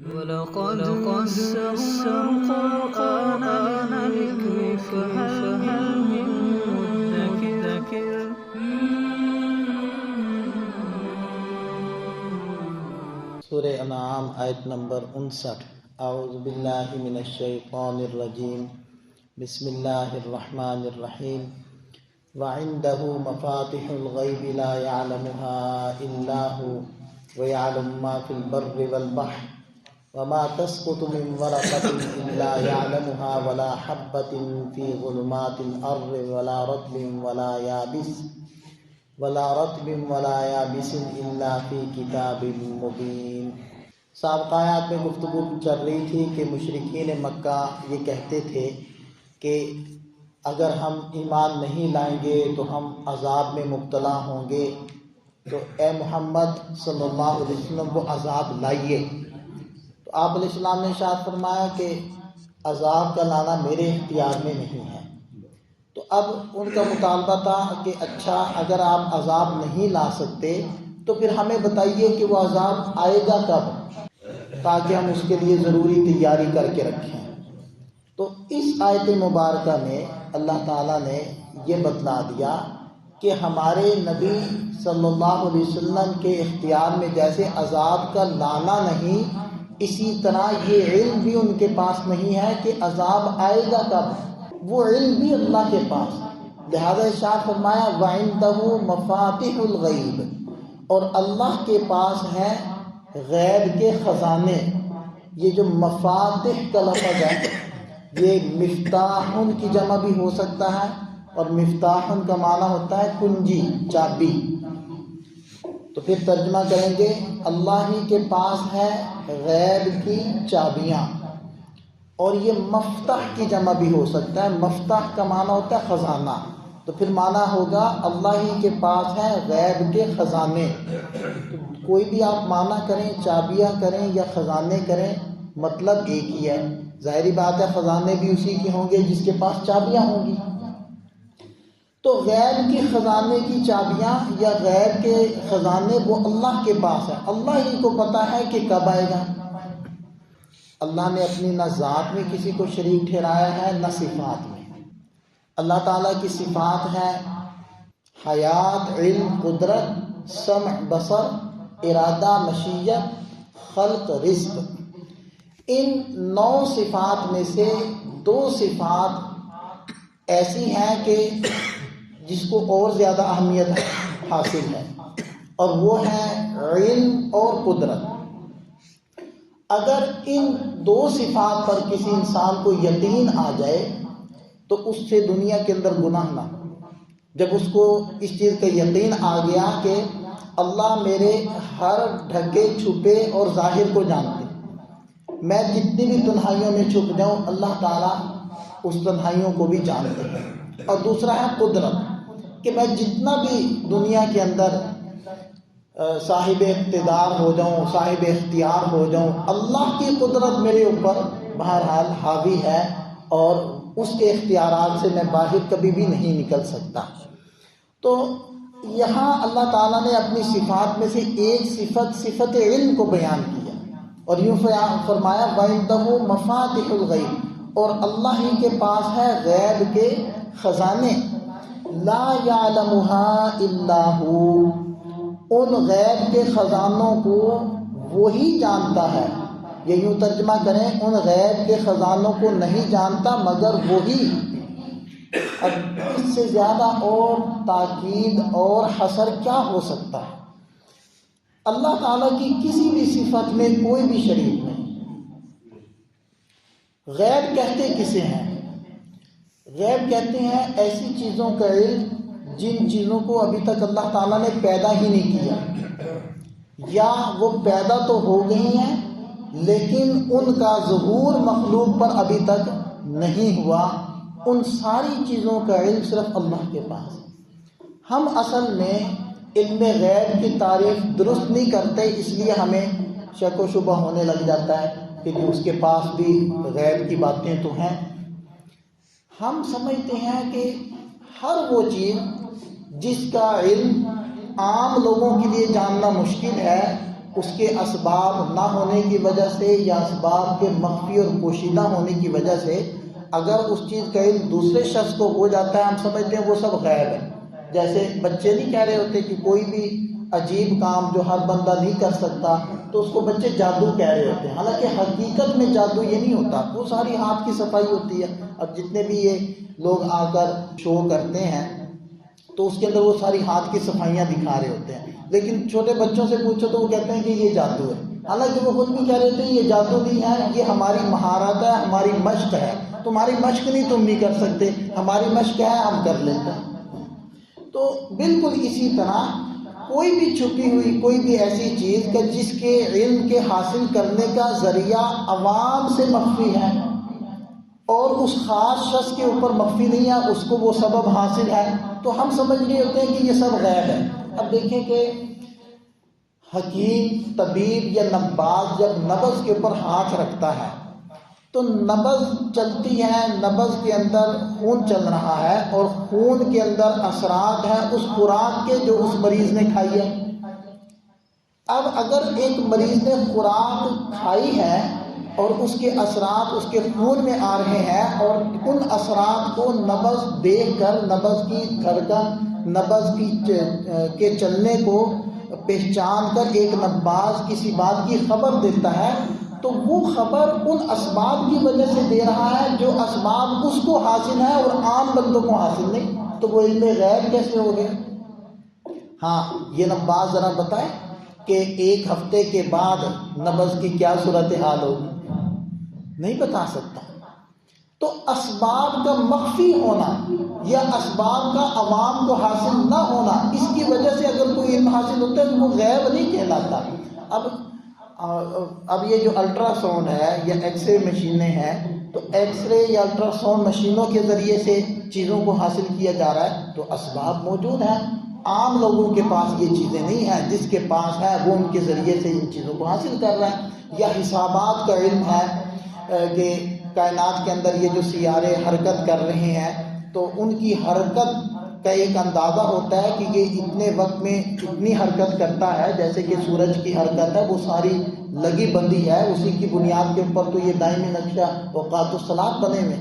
ولقد يسرنا القرآن للذكر فهل من مدكر. سورہ انعام آیت نمبر 59. اعوذ باللہ من الشیطان الرجیم. بسم اللہ الرحمن الرحیم. وعنده مفاتح الغیب لا يعلمها الا هو ويعلم ما في البر والبحر وما تسقط من ورقة الا يعلمها ولا حبة في ظلمات الارض ولا رطب ولا يابس الا في كتاب مبين. سابقہ آیات میں گفتگو چل رہی تھی کہ مشرکین مکہ یہ کہتے تھے کہ اگر ہم ایمان نہیں لائیں گے تو ہم عذاب میں مبتلا ہوں گے، تو اے محمد صلی اللہ علیہ وسلم وہ عذاب لائیے. تو آپ علیہ السلام نے ارشاد فرمایا کہ عذاب کا لانا میرے اختیار میں نہیں ہے. تو اب ان کا مطالبہ تھا کہ اچھا اگر آپ عذاب نہیں لا سکتے تو پھر ہمیں بتائیے کہ وہ عذاب آئے گا کب، تاکہ ہم اس کے لیے ضروری تیاری کر کے رکھیں. تو اس آیت مبارکہ میں اللہ تعالیٰ نے یہ بتلا دیا کہ ہمارے نبی صلی اللہ علیہ وسلم کے اختیار میں جیسے عذاب کا لانا نہیں، اسی طرح یہ علم بھی ان کے پاس نہیں ہے کہ عذاب آئے گا کب. وہ علم بھی اللہ کے پاس. لہذا ارشاد فرمایا وَعِندَهُ مَفَاتِحُ الْغَیْبِ، اور اللہ کے پاس ہیں غیب کے خزانے. یہ جو مفاتح کا لفظ ہے یہ مفتاحن کی جمع بھی ہو سکتا ہے، اور مفتاحن کا معنی ہوتا ہے کنجی، چابی. تو پھر ترجمہ کریں گے اللہ ہی کے پاس ہے غیب کی چابیاں. اور یہ مفتاح کی جمع بھی ہو سکتا ہے، مفتاح کا معنی ہوتا ہے خزانہ. تو پھر معنی ہوگا اللہ ہی کے پاس ہے غیب کے خزانے. تو کوئی بھی آپ معنی کریں، چابیاں کریں یا خزانے کریں، مطلب ایک ہی ہے. ظاہری بات ہے خزانے بھی اسی کے ہوں گے جس کے پاس چابیاں ہوں گی. تو غیب کی خزانے کی چابیاں یا غیب کے خزانے وہ اللہ کے پاس ہے. اللہ ہی کو پتہ ہے کہ کب آئے گا. اللہ نے اپنی نہ ذات میں کسی کو شریک ٹھہرایا ہے نہ صفات میں. اللہ تعالیٰ کی صفات ہیں حیات، علم، قدرت، سمع، بصر، ارادہ، مشیت، خلق، رزق. ان 9 صفات میں سے 2 صفات ایسی ہیں کہ جس کو اور زیادہ اہمیت حاصل ہے، اور وہ ہے علم اور قدرت. اگر ان 2 صفات پر کسی انسان کو یقین آ جائے تو اس سے دنیا کے اندر گناہ نہ ہو. جب اس کو اس چیز کا یقین آ گیا کہ اللہ میرے ہر ڈھکے چھپے اور ظاہر کو جانتے، میں جتنی بھی تنہائیوں میں چھپ جاؤں اللہ تعالیٰ اس تنہائیوں کو بھی جانتے ہیں. اور دوسرا ہے قدرت، کہ میں جتنا بھی دنیا کے اندر صاحب اقتدار ہو جاؤں، صاحب اختیار ہو جاؤں، اللہ کی قدرت میرے اوپر بہرحال حاوی ہے، اور اس کے اختیارات سے میں باہر کبھی بھی نہیں نکل سکتا. تو یہاں اللہ تعالیٰ نے اپنی صفات میں سے ایک صفت علم کو بیان کیا، اور یوں فرمایا وَعِندَهُ مَفَاتِحُ الْغَیْبِ، اور اللہ ہی کے پاس ہے غیب کے خزانے. لا يعلمها الا هو، ان غیب کے خزانوں کو وہی جانتا ہے. یہ یوں ترجمہ کریں ان غیب کے خزانوں کو نہیں جانتا مگر وہی. اب اس سے زیادہ اور تاکید اور حصر کیا ہو سکتا ہے. اللہ تعالیٰ کی کسی بھی صفت میں کوئی بھی شریک نہیں. غیب کہتے کسے ہیں؟ غیب کہتے ہیں ایسی چیزوں کا علم جن چیزوں کو ابھی تک اللہ تعالیٰ نے پیدا ہی نہیں کیا، یا وہ پیدا تو ہو گئی ہیں لیکن ان کا ظہور مخلوق پر ابھی تک نہیں ہوا. ان ساری چیزوں کا علم صرف اللہ کے پاس ہے. ہم اصل میں علم غیب کی تعریف درست نہیں کرتے، اس لیے ہمیں شک و شبہ ہونے لگ جاتا ہے کہ اس کے پاس بھی غیب کی باتیں تو ہیں. ہم سمجھتے ہیں کہ ہر وہ چیز جس کا علم عام لوگوں کے لیے جاننا مشکل ہے، اس کے اسباب نہ ہونے کی وجہ سے یا اسباب کے مخفی اور پوشیدہ ہونے کی وجہ سے اگر اس چیز کا علم دوسرے شخص کو ہو جاتا ہے، ہم سمجھتے ہیں وہ سب غیب ہے۔ جیسے بچے نہیں کہہ رہے ہوتے کہ کوئی بھی عجیب کام جو ہر بندہ نہیں کر سکتا تو اس کو بچے جادو کہہ رہے ہوتے ہیں، حالانکہ حقیقت میں جادو یہ نہیں ہوتا، وہ ساری ہاتھ کی صفائی ہوتی ہے۔ اب جتنے بھی یہ لوگ آ کر شو کرتے ہیں تو اس کے اندر وہ ساری ہاتھ کی صفائیاں دکھا رہے ہوتے ہیں، لیکن چھوٹے بچوں سے پوچھو تو وہ کہتے ہیں کہ یہ جادو ہے، حالانکہ وہ خود بھی کہہ رہے تھے یہ جادو نہیں ہے، یہ ہماری مہارت ہے، ہماری مشق ہے۔ تمہاری مشق نہیں، تم نہیں کر سکتے، ہماری مشق ہے، ہم کر لیتے ہیں۔ تو بالکل اسی طرح کوئی بھی چھپی ہوئی کوئی بھی ایسی چیز کہ جس کے علم کے حاصل کرنے کا ذریعہ عوام سے مخفی ہے اور اس خاص شخص کے اوپر مخفی نہیں ہے، اس کو وہ سبب حاصل ہے، تو ہم سمجھ رہے ہوتے ہیں کہ یہ سب غیب ہے۔ اب دیکھیں کہ حکیم، طبیب یا نباز جب نبض کے اوپر ہاتھ رکھتا ہے تو نبض چلتی ہے، نبض کے اندر خون چل رہا ہے اور خون کے اندر اثرات ہیں اس خوراک کے جو اس مریض نے کھائی ہے۔ اب اگر ایک مریض نے خوراک کھائی ہے اور اس کے اثرات اس کے خون میں آ رہے ہیں اور ان اثرات کو نبض دیکھ کر، نبض کی دھڑکن، نبض کے چلنے کو پہچان کر ایک نباز کسی بات کی خبر دیتا ہے، تو وہ خبر ان اسباب کی وجہ سے دے رہا ہے جو اسباب اس کو حاصل ہے اور عام بندوں کو حاصل نہیں، تو وہ علم غیب کیسے ہو گیا؟ ہاں یہ نباز ذرا بتائے کہ ایک ہفتے کے بعد نبض کی کیا صورتحال ہوگی؟ نہیں بتا سکتا۔ تو اسباب کا مخفی ہونا یا اسباب کا عوام کو حاصل نہ ہونا، اس کی وجہ سے اگر کوئی علم حاصل ہوتا ہے تو وہ غیب نہیں کہلاتا۔ اب یہ جو الٹرا ساؤنڈ ہے یا ایکس رے مشینیں ہیں، تو ایکس رے یا الٹرا ساؤنڈ مشینوں کے ذریعے سے چیزوں کو حاصل کیا جا رہا ہے، تو اسباب موجود ہیں، عام لوگوں کے پاس یہ چیزیں نہیں ہیں، جس کے پاس ہے وہ ان کے ذریعے سے ان چیزوں کو حاصل کر رہا ہے۔ یا حسابات کا علم ہے کہ کائنات کے اندر یہ جو سیارے حرکت کر رہے ہیں تو ان کی حرکت کا ایک اندازہ ہوتا ہے کہ یہ اتنے وقت میں اتنی حرکت کرتا ہے، جیسے کہ سورج کی حرکت ہے وہ ساری لگی بندی ہے، اسی کی بنیاد کے اوپر تو یہ دائمی نقشہ اوقات الصلاۃ بنے ہوئے،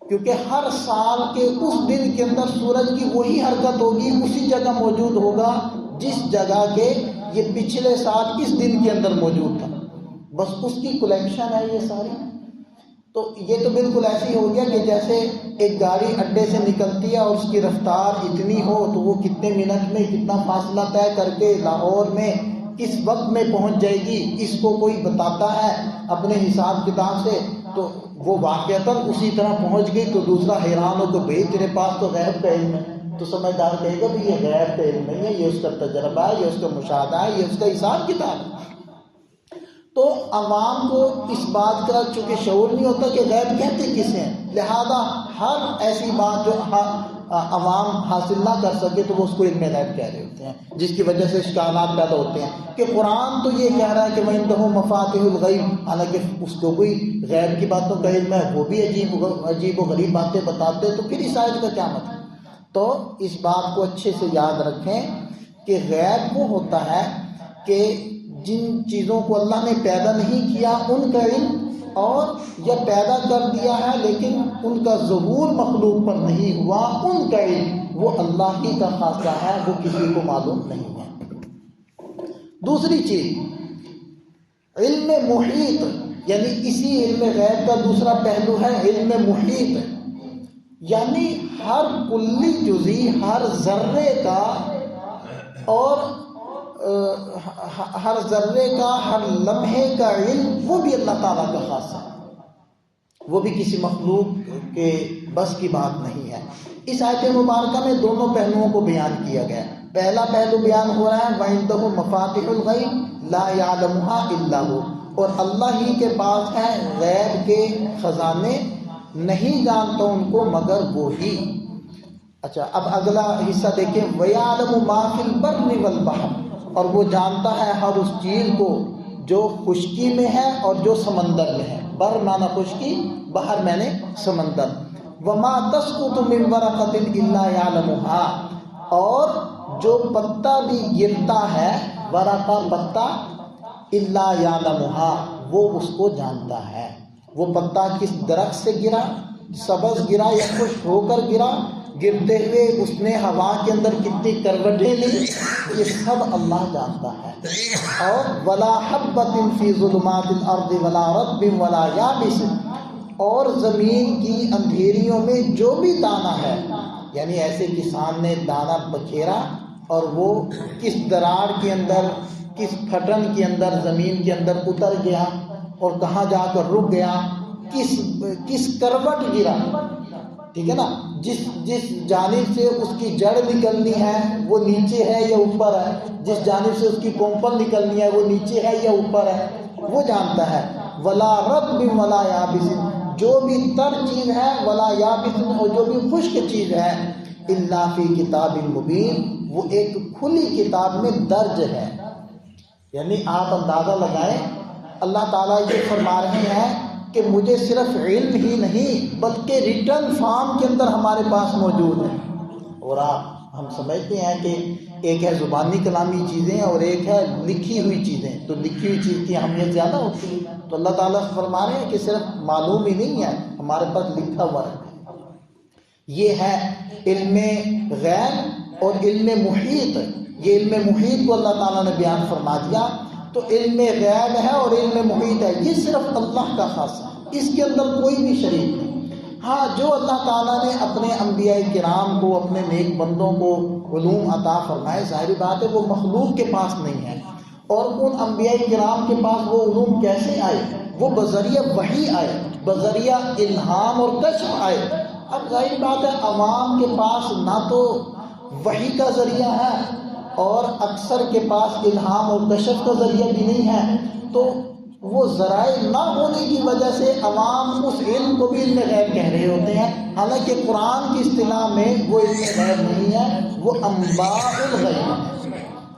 کیونکہ ہر سال کے اس دن کے اندر سورج کی وہی حرکت ہوگی، اسی جگہ موجود ہوگا جس جگہ کے یہ پچھلے سال اس دن کے اندر موجود تھا، بس اس کی کلیکشن ہے یہ ساری۔ تو یہ تو بالکل ایسی ہو گیا کہ جیسے ایک گاڑی اڈے سے نکلتی ہے اور اس کی رفتار اتنی ہو تو وہ کتنے منٹ میں کتنا فاصلہ طے کر کے لاہور میں کس وقت میں پہنچ جائے گی، اس کو کوئی بتاتا ہے اپنے حساب کتاب سے، تو وہ واقعتاً اسی طرح پہنچ گئی، تو دوسرا حیران ہو کہ بھئی تیرے پاس تو غیب کا علم ہے، تو سمجھدار کہے گا بھی یہ غیب کا علم نہیں ہے، یہ اس کا تجربہ ہے، یہ اس کا مشاہدہ ہے، یہ اس کا حساب کتاب ہے۔ تو عوام کو اس بات کا چونکہ شعور نہیں ہوتا کہ غیب کہتے کسے ہیں، لہذا ہر ایسی بات جو عوام حاصل نہ کر سکے تو وہ اس کو علم غیب کہہ رہے ہوتے ہیں، جس کی وجہ سے اشکالات پیدا ہوتے ہیں کہ قرآن تو یہ کہہ رہا ہے کہ وَعِندَهُ مَفَاتِحُ الْغَیْبِ، حالانکہ اس کو کوئی غیب کی باتوں کا علم ہے، وہ بھی عجیب و غریب باتیں بتاتے، تو پھر اس آیت کا کیا مطلب؟ تو اس بات کو اچھے سے یاد رکھیں کہ غیب وہ ہوتا ہے کہ جن چیزوں کو اللہ نے پیدا نہیں کیا ان کا علم، اور یا پیدا کر دیا ہے لیکن ان کا ظہور مخلوق پر نہیں ہوا، ان کا علم وہ اللہ ہی کا خاصہ ہے، وہ کسی کو معلوم نہیں ہے۔ دوسری چیز علم محیط، یعنی اسی علم غیب کا دوسرا پہلو ہے علم محیط، یعنی ہر کلی جزئی، ہر ذرے کا اور ہر ذرے کا، ہر لمحے کا علم وہ بھی اللہ تعالیٰ کا خاصہ ہے، وہ بھی کسی مخلوق کے بس کی بات نہیں ہے۔ اس آیت مبارکہ میں دونوں پہلوؤں کو بیان کیا گیا ہے۔ پہلا پہلو بیان ہو رہا ہے وَعِندَهُ مَفَاتِحُ الْغَیْبِ لَا يَعْلَمُهَا إِلَّا هُوَ، اور اللہ ہی کے پاس ہیں غیب کے خزانے، نہیں جانتا ان کو مگر وہی۔ اچھا اب اگلا حصہ دیکھیں وَيَعْلَمُ مَا فِي الْبَرِّ وَالْبَحْرِ، اور وہ جانتا ہے ہر اس چیز کو جو خشکی میں ہے اور جو سمندر میں ہے، بر معنی خشکی، بحر معنی سمندر۔ وَمَا تَسْقُطُ مِنْ وَرَقَةٍ إِلَّا يَعْلَمُهَا، اور جو پتا بھی گرتا ہے، ورقہ پتا، الا یعلمھا، وہ اس کو جانتا ہے۔ وہ پتا کس درخت سے گرا، سبز گرا یا خشک ہو کر گرا، گرتے ہوئے اس نے ہوا کے اندر کتنی کروٹیں لی، یہ سب اللہ جانتا ہے۔ اور ولا حبۃ فی ظلمات الارض ولا رطب ولا یابس، اور زمین کی اندھیریوں میں جو بھی دانہ ہے، یعنی ایسے کسان نے دانہ بکھیرا اور وہ کس دراڑ کے اندر، کس پھٹن کے اندر، زمین کے اندر اتر گیا اور کہاں جا کر رک گیا، کس کروٹ گرا، ٹھیک ہے نا، جس جانب سے اس کی جڑ نکلنی ہے وہ نیچے ہے یا اوپر ہے، جس جانب سے اس کی کونپل نکلنی ہے وہ نیچے ہے یا اوپر ہے، وہ جانتا ہے۔ ولا رطب ولا یابس، جو بھی تر چیز ہے، ولا یابس، اور جو بھی خشک چیز ہے، الا فی کتاب مبین، وہ ایک کھلی کتاب میں درج ہے۔ یعنی آپ اندازہ لگائیں، اللہ تعالیٰ یہ فرما رہے ہیں کہ مجھے صرف علم ہی نہیں بلکہ ریٹرن فارم کے اندر ہمارے پاس موجود ہے۔ اور ہم سمجھتے ہیں کہ ایک ہے زبانی کلامی چیزیں اور ایک ہے لکھی ہوئی چیزیں، تو لکھی ہوئی چیز کی اہمیت زیادہ ہوتی ہے، تو اللہ تعالیٰ فرما رہے ہیں کہ صرف معلوم ہی نہیں ہے، ہمارے پاس لکھا ہوا ہے۔ یہ ہے علم غیب اور علم محیط۔ یہ علم محیط کو اللہ تعالیٰ نے بیان فرما دیا، تو علم غیب ہے اور علم محیط ہے، یہ صرف اللہ کا خاصہ ہے، اس کے اندر کوئی بھی شریک نہیں۔ ہاں، جو اللہ تعالیٰ نے اپنے انبیاء کرام کو، اپنے نیک بندوں کو علوم عطا فرمائے، ظاہری بات ہے وہ مخلوق کے پاس نہیں ہے، اور ان انبیاء کرام کے پاس وہ علوم کیسے آئے؟ وہ بذریعہ وحی آئے، بذریعہ الہام اور کشف آئے۔ اب ظاہری بات ہے عوام کے پاس نہ تو وحی کا ذریعہ ہے اور اکثر کے پاس الہام اور کشف کا ذریعہ بھی نہیں ہے، تو وہ ذرائع نہ ہونے کی وجہ سے عوام اس علم کو بھی علم غیب کہہ رہے ہوتے ہیں، حالانکہ قرآن کی اصطلاح میں وہ علم غیب نہیں ہے، وہ انباء الغیب ہے۔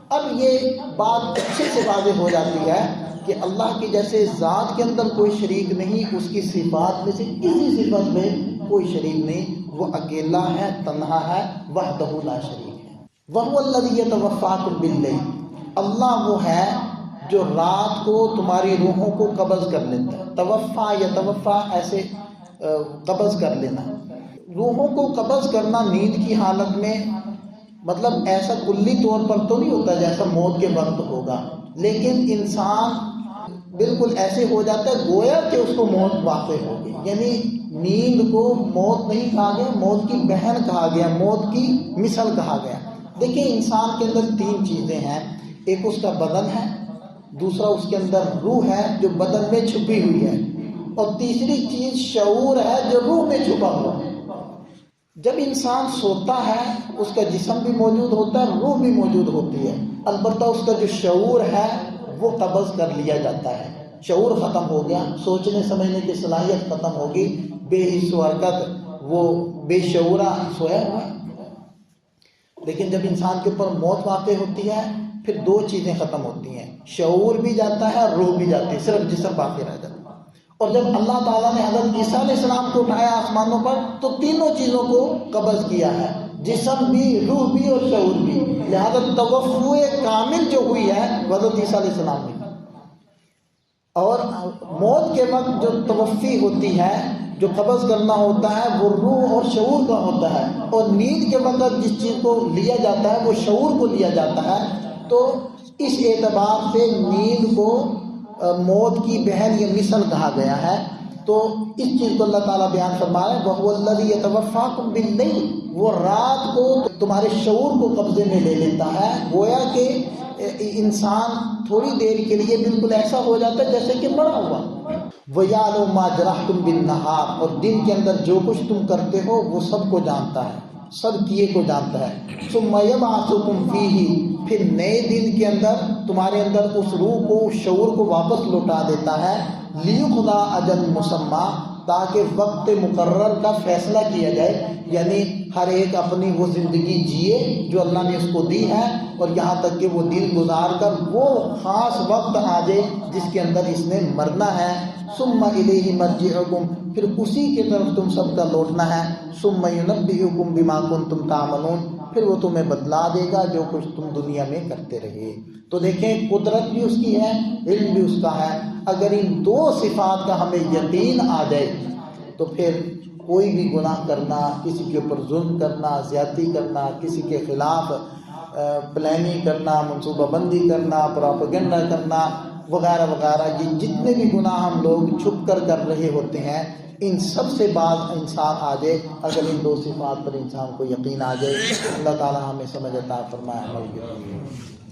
اب یہ بات اچھے سے واضح ہو جاتی ہے کہ اللہ کی جیسے ذات کے اندر کوئی شریک نہیں، اس کی صفات میں سے کسی صفت میں کوئی شریک نہیں، وہ اکیلا ہے، تنہا ہے، وحدہ لا شریک ہے۔ وَهُوَ الَّذِي يَتَوَفَّاكُم بِاللَّيْلِ، اللہ وہ ہے جو رات کو تمہاری روحوں کو قبض کر لیتا ہے۔ توفا یا توفا ایسے قبض کر لینا، روحوں کو قبض کرنا نیند کی حالت میں، مطلب ایسا کلی طور پر تو نہیں ہوتا جیسا موت کے وقت ہوگا، لیکن انسان بالکل ایسے ہو جاتا ہے گویا کہ اس کو موت واقع ہو گئی، یعنی نیند کو موت نہیں کہا گیا، موت کی بہن کہا گیا، موت کی مثل کہا گیا۔ دیکھیں انسان کے اندر تین چیزیں ہیں، ایک اس کا بدن ہے، دوسرا اس کے اندر روح ہے جو بدن میں چھپی ہوئی ہے، اور تیسری چیز شعور ہے جو روح میں چھپا ہوا ہے۔ جب انسان سوتا ہے اس کا جسم بھی موجود ہوتا ہے، روح بھی موجود ہوتی ہے، البتہ اس کا جو شعور ہے وہ قبض کر لیا جاتا ہے، شعور ختم ہو گیا، سوچنے سمجھنے کی صلاحیت ختم ہوگی، بے حس و حرکت، وہ بے شعورہ سویا ہوا ہے۔ لیکن جب انسان کے اوپر موت واقع ہوتی ہے پھر دو چیزیں ختم ہوتی ہیں، شعور بھی جاتا ہے، روح بھی جاتی ہے، صرف جسم باقی رہ جاتا ہے۔ اور جب اللہ تعالیٰ نے حضرت عیسیٰ علیہ السلام کو اٹھایا آسمانوں پر تو تینوں چیزوں کو قبض کیا ہے، جسم بھی، روح بھی اور شعور بھی، لہذا توفع کامل جو ہوئی ہے حضرت عیسیٰ علیہ السلام میں۔ اور موت کے وقت جو توفی ہوتی ہے، جو قبض کرنا ہوتا ہے، وہ روح اور شعور کا ہوتا ہے، اور نیند کے وقت جس چیز کو لیا جاتا ہے وہ شعور کو لیا جاتا ہے۔ تو اس اعتبار سے نیند کو موت کی بہن یا مثل کہا گیا ہے۔ تو اس چیز کو اللہ تعالیٰ بیان فرما رہے ہیں، وَهُوَ الَّذِي يَتَوَفَّاكُم بِاللَّيْلِ، وہ رات کو تمہارے شعور کو قبضے میں لے لیتا ہے، گویا کہ انسان تھوڑی دیر کے لیے بالکل ایسا ہو جاتا ہے جیسے کہ مڑا ہوا۔ وَيَعْلَمُ مَا جَرَحْتُم بِالنَّهَارِ، اور دن کے اندر جو کچھ تم کرتے ہو وہ سب کو جانتا ہے، سب کیے کو جانتا ہے۔ ثُمَّ يَبْعَثُكُم فِيهِ، پھر نئے دن کے اندر تمہارے اندر اس روح کو، اس شعور کو واپس لوٹا دیتا ہے، لِيُقْضَىٰ أَجَلٌ مُّسَمًّى، تاکہ وقت مقرر کا فیصلہ کیا جائے، یعنی ہر ایک اپنی وہ زندگی جیے جو اللہ نے اس کو دی ہے، اور یہاں تک کہ وہ دن گزار کر وہ خاص وقت آ جائے جس کے اندر اس نے مرنا ہے۔ ثُمَّ إِلَيْهِ مَرْجِعُكُمْ، پھر اسی کی طرف تم سب کا لوٹنا ہے۔ ثُمَّ يُنَبِّئُكُم بِمَا كُنتُمْ تَعْمَلُونَ، پھر وہ تمہیں بتلا دے گا جو کچھ تم دنیا میں کرتے رہے۔ تو دیکھیں قدرت بھی اس کی ہے، علم بھی اس کا ہے۔ اگر ان دو صفات کا ہمیں یقین آ جائے تو پھر کوئی بھی گناہ کرنا، کسی کے اوپر ظلم کرنا، زیادتی کرنا، کسی کے خلاف پلاننگ کرنا، منصوبہ بندی کرنا، پروپیگنڈا کرنا وغیرہ وغیرہ، یہ جتنے بھی گناہ ہم لوگ چھپ کر رہے ہوتے ہیں، ان سب سے بعد انسان آ جائے، اگر ان دو صفات پر انسان کو یقین آ جائے۔ اللہ تعالی ہمیں سمجھ عطا فرمائے، عمل کی توفیق۔